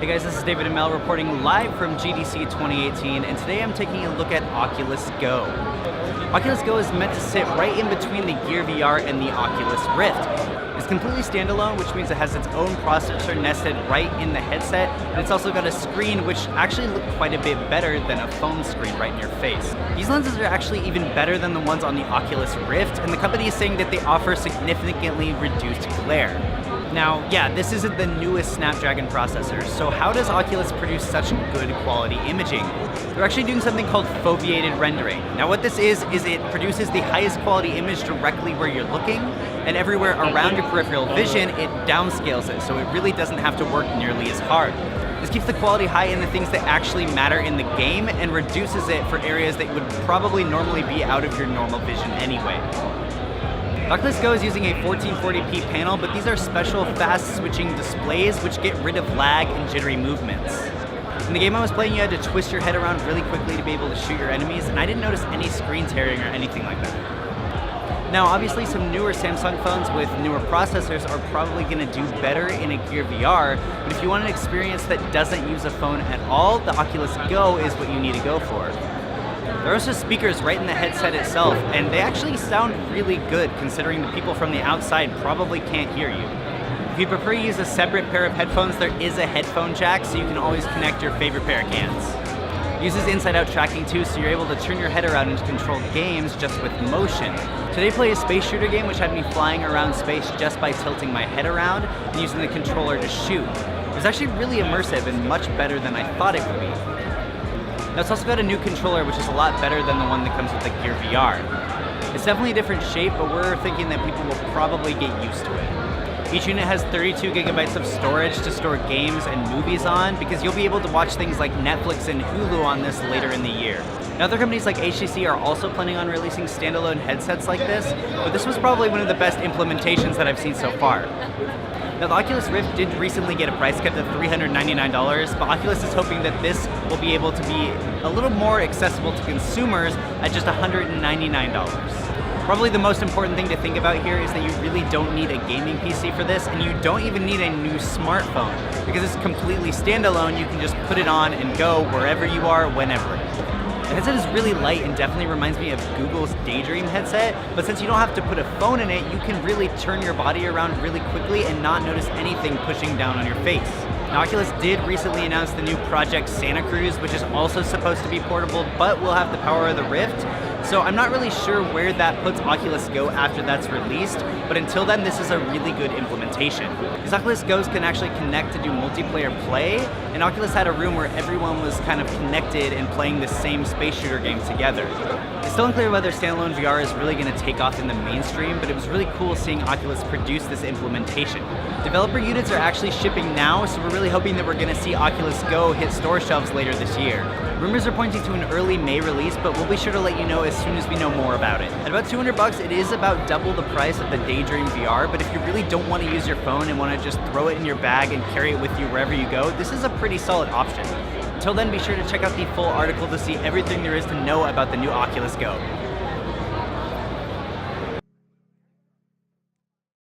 Hey guys, this is David and Mel reporting live from GDC 2018, and today I'm taking a look at Oculus Go. Oculus Go is meant to sit right in between the Gear VR and the Oculus Rift. It's completely standalone, which means it has its own processor nested right in the headset, and it's also got a screen which actually looks quite a bit better than a phone screen right in your face. These lenses are actually even better than the ones on the Oculus Rift, and the company is saying that they offer significantly reduced glare. Now, yeah, this isn't the newest Snapdragon processor, so how does Oculus produce such good quality imaging? They're actually doing something called foveated rendering. Now what this is it produces the highest quality image directly where you're looking, and everywhere around your peripheral vision, it downscales it, so it really doesn't have to work nearly as hard. This keeps the quality high in the things that actually matter in the game, and reduces it for areas that would probably normally be out of your normal vision anyway. Oculus Go is using a 1440p panel, but these are special fast switching displays which get rid of lag and jittery movements. In the game I was playing, you had to twist your head around really quickly to be able to shoot your enemies, and I didn't notice any screen tearing or anything like that. Now obviously some newer Samsung phones with newer processors are probably going to do better in a Gear VR, but if you want an experience that doesn't use a phone at all, the Oculus Go is what you need to go for. There are also speakers right in the headset itself, and they actually sound really good considering the people from the outside probably can't hear you. If you prefer to use a separate pair of headphones, there is a headphone jack, so you can always connect your favorite pair of cans. It uses inside-out tracking too, so you're able to turn your head around and control games just with motion. Today I played a space shooter game which had me flying around space just by tilting my head around and using the controller to shoot. It was actually really immersive and much better than I thought it would be. Now it's also got a new controller which is a lot better than the one that comes with the Gear VR. It's definitely a different shape, but we're thinking that people will probably get used to it. Each unit has 32 gigabytes of storage to store games and movies on, because you'll be able to watch things like Netflix and Hulu on this later in the year. Now other companies like HTC are also planning on releasing standalone headsets like this, but this was probably one of the best implementations that I've seen so far. Now the Oculus Rift did recently get a price cut to $399, but Oculus is hoping that this will be able to be a little more accessible to consumers at just $199. Probably the most important thing to think about here is that you really don't need a gaming PC for this, and you don't even need a new smartphone. Because it's completely standalone, you can just put it on and go wherever you are, whenever. The headset is really light and definitely reminds me of Google's Daydream headset, but since you don't have to put a phone in it, you can really turn your body around really quickly and not notice anything pushing down on your face. Now, Oculus did recently announce the new Project Santa Cruz, which is also supposed to be portable, but will have the power of the Rift. So I'm not really sure where that puts Oculus Go after that's released, but until then, this is a really good implementation. These Oculus Go's can actually connect to do multiplayer play, and Oculus had a room where everyone was kind of connected and playing the same space shooter game together. It's still unclear whether standalone VR is really going to take off in the mainstream, but it was really cool seeing Oculus produce this implementation. Developer units are actually shipping now, so we're really hoping that we're going to see Oculus Go hit store shelves later this year. Rumors are pointing to an early May release, but we'll be sure to let you know as soon as we know more about it. At about $200, it is about double the price of the Daydream VR, but if you really don't want to use your phone and want to just throw it in your bag and carry it with you wherever you go, this is a pretty solid option. Until then, be sure to check out the full article to see everything there is to know about the new Oculus Go.